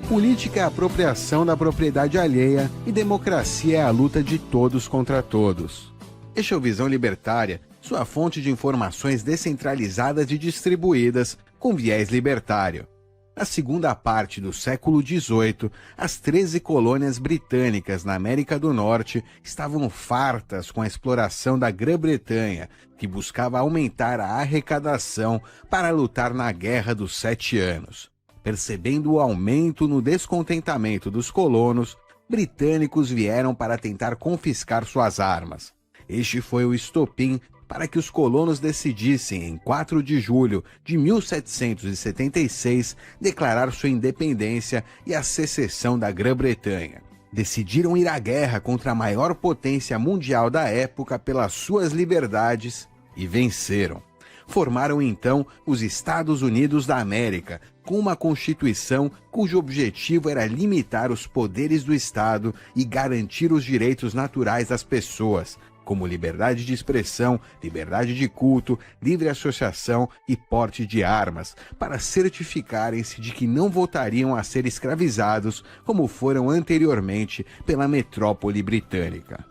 Política é a apropriação da propriedade alheia e democracia é a luta de todos contra todos. Este é o Visão Libertária, sua fonte de informações descentralizadas e distribuídas com viés libertário. Na segunda parte do século XVIII, as 13 colônias britânicas na América do Norte estavam fartas com a exploração da Grã-Bretanha, que buscava aumentar a arrecadação para lutar na Guerra dos 7 Anos. Percebendo o aumento no descontentamento dos colonos, britânicos vieram para tentar confiscar suas armas. Este foi o estopim para que os colonos decidissem, em 4 de julho de 1776, declarar sua independência e a secessão da Grã-Bretanha. Decidiram ir à guerra contra a maior potência mundial da época pelas suas liberdades e venceram. Formaram então os Estados Unidos da América, com uma Constituição cujo objetivo era limitar os poderes do Estado e garantir os direitos naturais das pessoas, como liberdade de expressão, liberdade de culto, livre associação e porte de armas, para certificarem-se de que não voltariam a ser escravizados como foram anteriormente pela metrópole britânica.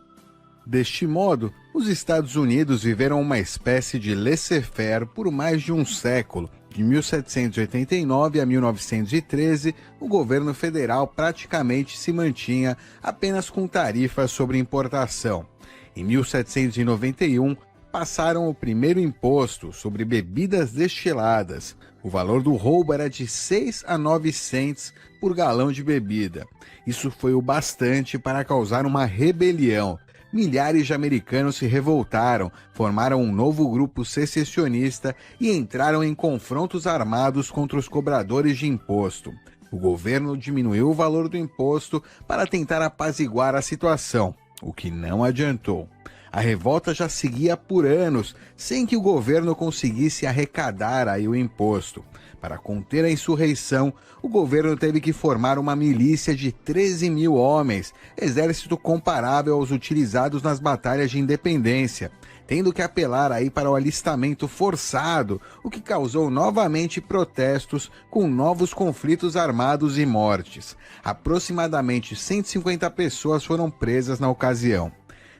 Deste modo, os Estados Unidos viveram uma espécie de laissez-faire por mais de um século. De 1789 a 1913, o governo federal praticamente se mantinha apenas com tarifas sobre importação. Em 1791, passaram o primeiro imposto sobre bebidas destiladas. O valor do roubo era de 6 a 9 cents por galão de bebida. Isso foi o bastante para causar uma rebelião. Milhares de americanos se revoltaram, formaram um novo grupo secessionista e entraram em confrontos armados contra os cobradores de imposto. O governo diminuiu o valor do imposto para tentar apaziguar a situação, o que não adiantou. A revolta já seguia por anos, sem que o governo conseguisse arrecadar o imposto. Para conter a insurreição, o governo teve que formar uma milícia de 13 mil homens, exército comparável aos utilizados nas batalhas de independência, tendo que apelar para o alistamento forçado, o que causou novamente protestos com novos conflitos armados e mortes. Aproximadamente 150 pessoas foram presas na ocasião.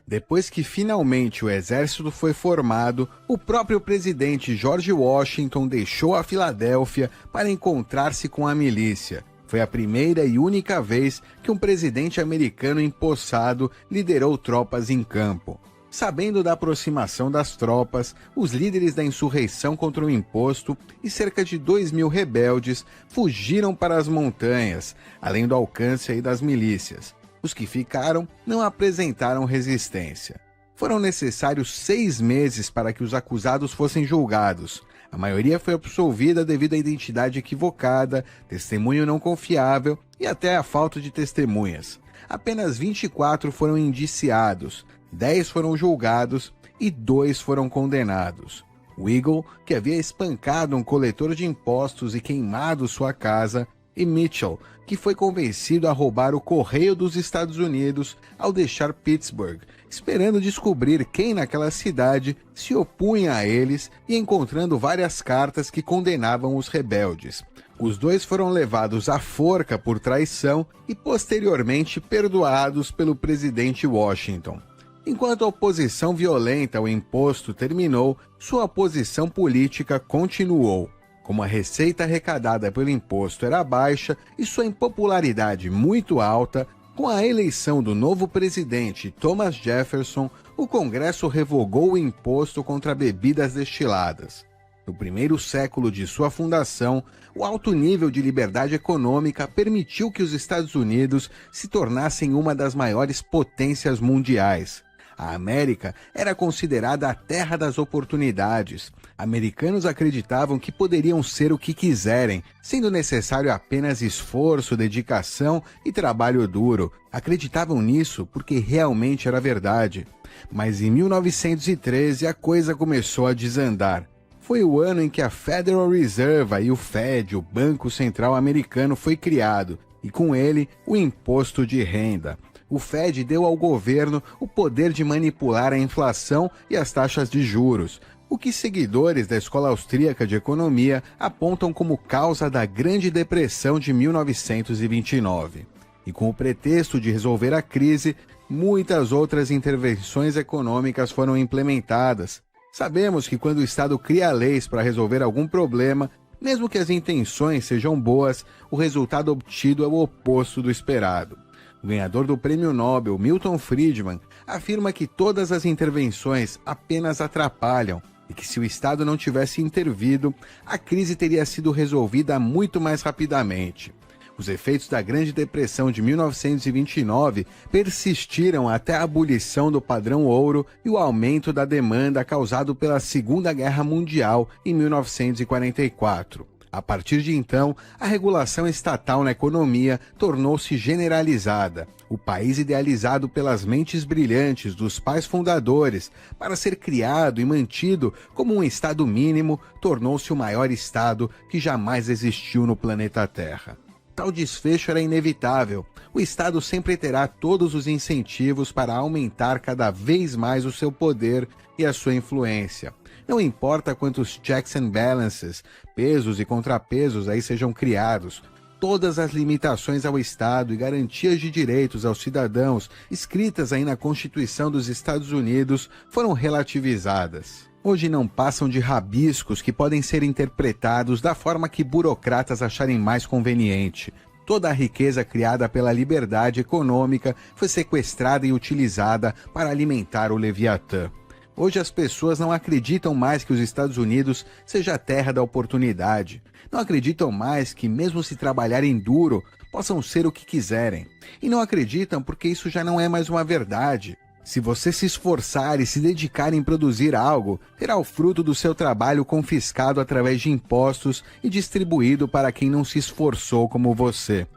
Depois que finalmente o exército foi formado, o próprio presidente George Washington deixou a Filadélfia para encontrar-se com a milícia. Foi a primeira e única vez que um presidente americano empossado liderou tropas em campo. Sabendo da aproximação das tropas, os líderes da insurreição contra o imposto e cerca de 2 mil rebeldes fugiram para as montanhas, além do alcance das milícias. Os que ficaram não apresentaram resistência. Foram necessários 6 meses para que os acusados fossem julgados. A maioria foi absolvida devido à identidade equivocada, testemunho não confiável e até a falta de testemunhas. Apenas 24 foram indiciados, 10 foram julgados e 2 foram condenados. Weigel, que havia espancado um coletor de impostos e queimado sua casa, e Mitchell, que foi convencido a roubar o correio dos Estados Unidos ao deixar Pittsburgh, esperando descobrir quem naquela cidade se opunha a eles e encontrando várias cartas que condenavam os rebeldes. Os 2 foram levados à forca por traição e posteriormente perdoados pelo presidente Washington. Enquanto a oposição violenta ao imposto terminou, sua oposição política continuou. Como a receita arrecadada pelo imposto era baixa e sua impopularidade muito alta, com a eleição do novo presidente Thomas Jefferson, o Congresso revogou o imposto contra bebidas destiladas. No primeiro século de sua fundação, o alto nível de liberdade econômica permitiu que os Estados Unidos se tornassem uma das maiores potências mundiais. A América era considerada a terra das oportunidades. Americanos acreditavam que poderiam ser o que quiserem, sendo necessário apenas esforço, dedicação e trabalho duro. Acreditavam nisso porque realmente era verdade. Mas em 1913 a coisa começou a desandar. Foi o ano em que a Federal Reserve e o Fed, o Banco Central Americano, foi criado, e com ele o imposto de renda. O Fed deu ao governo o poder de manipular a inflação e as taxas de juros. o que seguidores da Escola Austríaca de Economia apontam como causa da Grande Depressão de 1929. E com o pretexto de resolver a crise, muitas outras intervenções econômicas foram implementadas. Sabemos que quando o Estado cria leis para resolver algum problema, mesmo que as intenções sejam boas, o resultado obtido é o oposto do esperado. O ganhador do Prêmio Nobel, Milton Friedman, afirma que todas as intervenções apenas atrapalham e que se o Estado não tivesse intervido, a crise teria sido resolvida muito mais rapidamente. Os efeitos da Grande Depressão de 1929 persistiram até a abolição do padrão ouro e o aumento da demanda causado pela Segunda Guerra Mundial em 1944. A partir de então, a regulação estatal na economia tornou-se generalizada. O país idealizado pelas mentes brilhantes dos pais fundadores para ser criado e mantido como um Estado mínimo tornou-se o maior Estado que jamais existiu no planeta Terra. Tal desfecho era inevitável. O Estado sempre terá todos os incentivos para aumentar cada vez mais o seu poder e a sua influência. Não importa quantos checks and balances, pesos e contrapesos aí sejam criados, todas as limitações ao Estado e garantias de direitos aos cidadãos escritas aí na Constituição dos Estados Unidos foram relativizadas. Hoje não passam de rabiscos que podem ser interpretados da forma que burocratas acharem mais conveniente. Toda a riqueza criada pela liberdade econômica foi sequestrada e utilizada para alimentar o Leviatã. Hoje as pessoas não acreditam mais que os Estados Unidos seja a terra da oportunidade. Não acreditam mais que, mesmo se trabalharem duro, possam ser o que quiserem. E não acreditam porque isso já não é mais uma verdade. Se você se esforçar e se dedicar em produzir algo, terá o fruto do seu trabalho confiscado através de impostos e distribuído para quem não se esforçou como você.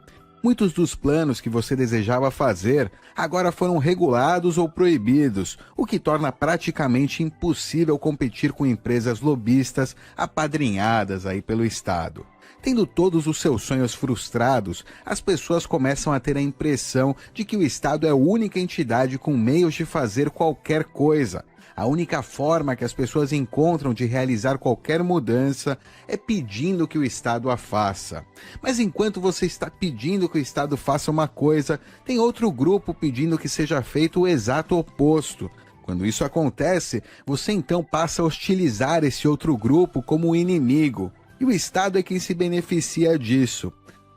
Muitos dos planos que você desejava fazer agora foram regulados ou proibidos, o que torna praticamente impossível competir com empresas lobistas apadrinhadas aí pelo Estado. Tendo todos os seus sonhos frustrados, as pessoas começam a ter a impressão de que o Estado é a única entidade com meios de fazer qualquer coisa. A única forma que as pessoas encontram de realizar qualquer mudança é pedindo que o Estado a faça. Mas enquanto você está pedindo que o Estado faça uma coisa, tem outro grupo pedindo que seja feito o exato oposto. Quando isso acontece, você então passa a hostilizar esse outro grupo como um inimigo. E o Estado é quem se beneficia disso.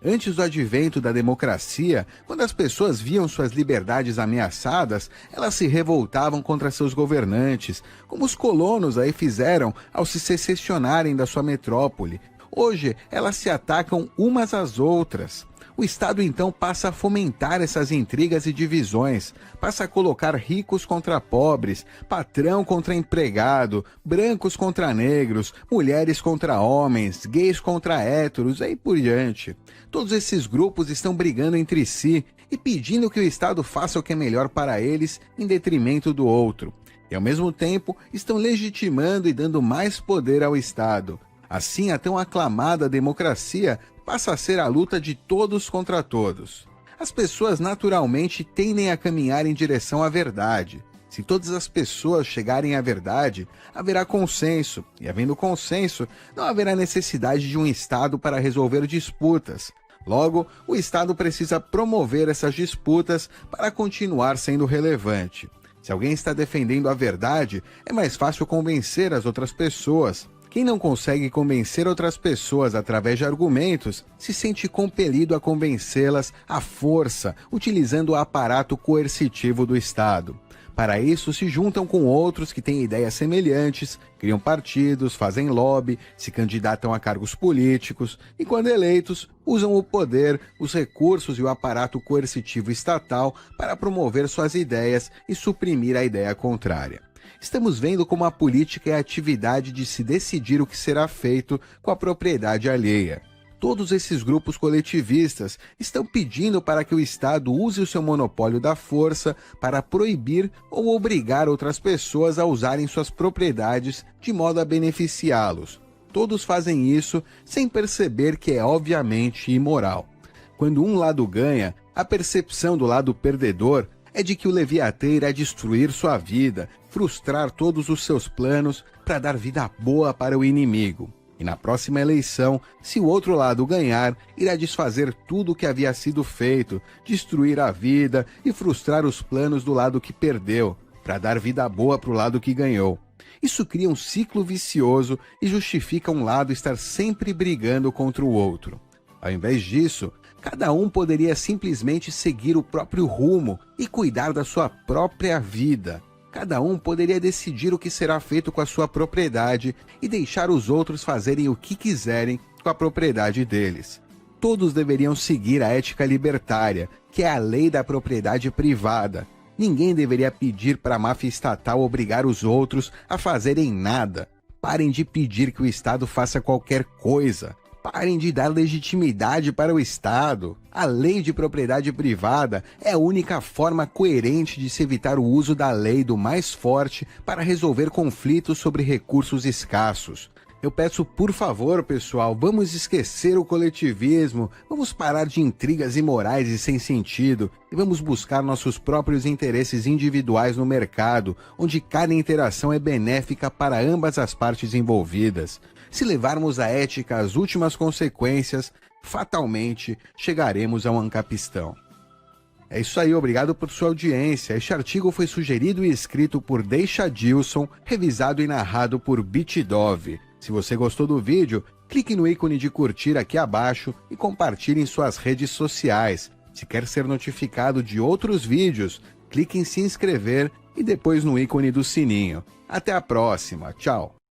Antes do advento da democracia, quando as pessoas viam suas liberdades ameaçadas, elas se revoltavam contra seus governantes, como os colonos aí fizeram ao se secessionarem da sua metrópole. Hoje, elas se atacam umas às outras. O Estado então passa a fomentar essas intrigas e divisões, passa a colocar ricos contra pobres, patrão contra empregado, brancos contra negros, mulheres contra homens, gays contra héteros, e aí por diante. Todos esses grupos estão brigando entre si e pedindo que o Estado faça o que é melhor para eles em detrimento do outro. E ao mesmo tempo estão legitimando e dando mais poder ao Estado. Assim, a tão aclamada democracia passa a ser a luta de todos contra todos. As pessoas naturalmente tendem a caminhar em direção à verdade. Se todas as pessoas chegarem à verdade, haverá consenso, e havendo consenso, não haverá necessidade de um Estado para resolver disputas. Logo, o Estado precisa promover essas disputas para continuar sendo relevante. Se alguém está defendendo a verdade, é mais fácil convencer as outras pessoas. Quem não consegue convencer outras pessoas através de argumentos, se sente compelido a convencê-las à força, utilizando o aparato coercitivo do Estado. Para isso, se juntam com outros que têm ideias semelhantes, criam partidos, fazem lobby, se candidatam a cargos políticos e, quando eleitos, usam o poder, os recursos e o aparato coercitivo estatal para promover suas ideias e suprimir a ideia contrária. Estamos vendo como a política é a atividade de se decidir o que será feito com a propriedade alheia. Todos esses grupos coletivistas estão pedindo para que o Estado use o seu monopólio da força para proibir ou obrigar outras pessoas a usarem suas propriedades de modo a beneficiá-los. Todos fazem isso sem perceber que é obviamente imoral. Quando um lado ganha, a percepção do lado perdedor é de que o Leviatã irá destruir sua vida, frustrar todos os seus planos, para dar vida boa para o inimigo. E na próxima eleição, se o outro lado ganhar, irá desfazer tudo o que havia sido feito, destruir a vida e frustrar os planos do lado que perdeu, para dar vida boa para o lado que ganhou. Isso cria um ciclo vicioso e justifica um lado estar sempre brigando contra o outro. Ao invés disso, cada um poderia simplesmente seguir o próprio rumo e cuidar da sua própria vida. Cada um poderia decidir o que será feito com a sua propriedade e deixar os outros fazerem o que quiserem com a propriedade deles. Todos deveriam seguir a ética libertária, que é a lei da propriedade privada. Ninguém deveria pedir para a máfia estatal obrigar os outros a fazerem nada. Parem de pedir que o Estado faça qualquer coisa. Parem de dar legitimidade para o Estado. A lei de propriedade privada é a única forma coerente de se evitar o uso da lei do mais forte para resolver conflitos sobre recursos escassos. Eu peço, por favor, pessoal, vamos esquecer o coletivismo, vamos parar de intrigas imorais e sem sentido e vamos buscar nossos próprios interesses individuais no mercado, onde cada interação é benéfica para ambas as partes envolvidas. Se levarmos a ética às últimas consequências, fatalmente chegaremos ao ancapistão. É isso aí, obrigado por sua audiência. Este artigo foi sugerido e escrito por Deixa Dilson, revisado e narrado por Bitdove. Se você gostou do vídeo, clique no ícone de curtir aqui abaixo e compartilhe em suas redes sociais. Se quer ser notificado de outros vídeos, clique em se inscrever e depois no ícone do sininho. Até a próxima, tchau!